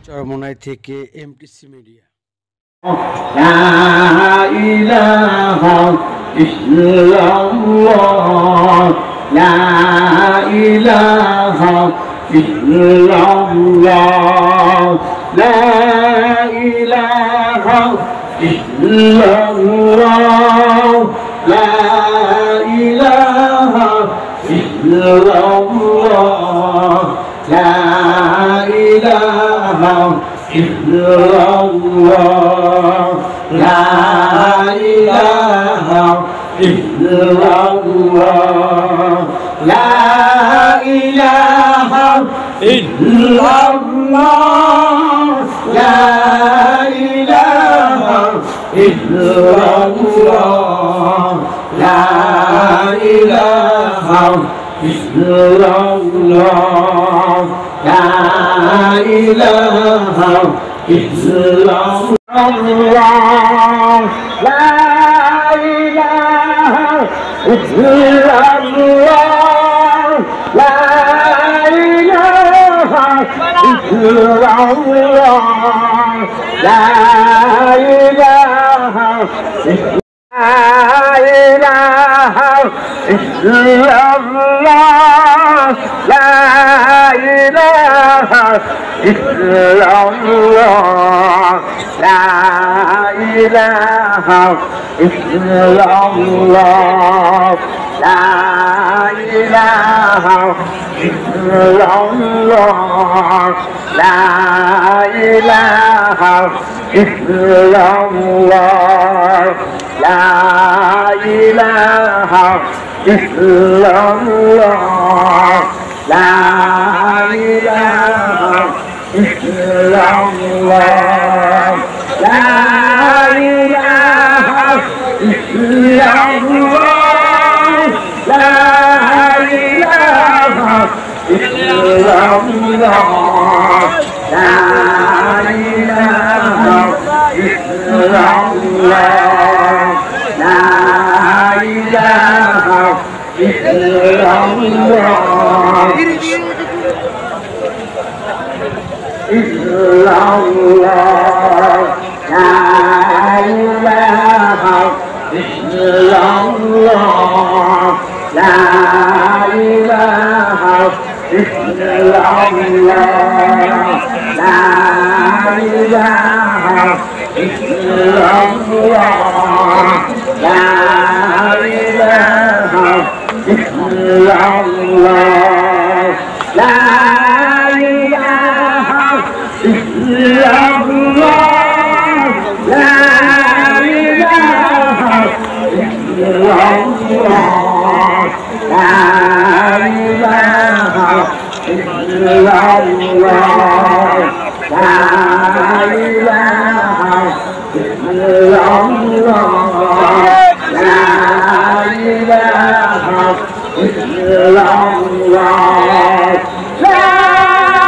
চরমোনাই থেকে MTC media. লা ইলাহা ইল্লাল্লাহ লা ইলাহা ইল্লাল্লাহ লা ইলাহা ইল্লাল্লাহ লা ইলাহা ইল্লাল্লাহ লা ইলাহা illallah la ilaha illallah la ilaha illallah la ilaha illallah la ilaha illallah la ilaha illallah la ilaha illallah la ilaha illallah la ilaha illallah la ilaha illallah la ilaha illallah la ilaha illallah la ilaha illallah la ilaha illallah la ilaha illallah la ilaha illallah la ilaha illallah la ilaha illallah la ilaha illallah illallah la ilaha illallah la ilaha illallah la ilaha illallah la ilaha illallah la ilaha illallah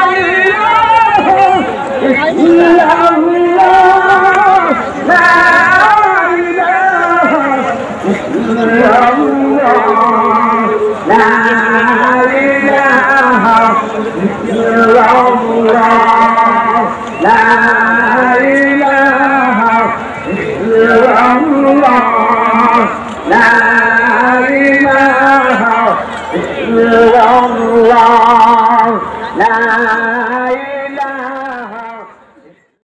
la ilaha illallah la ilaha illallah la ilaha illallah la ilaha illallah la la ilaha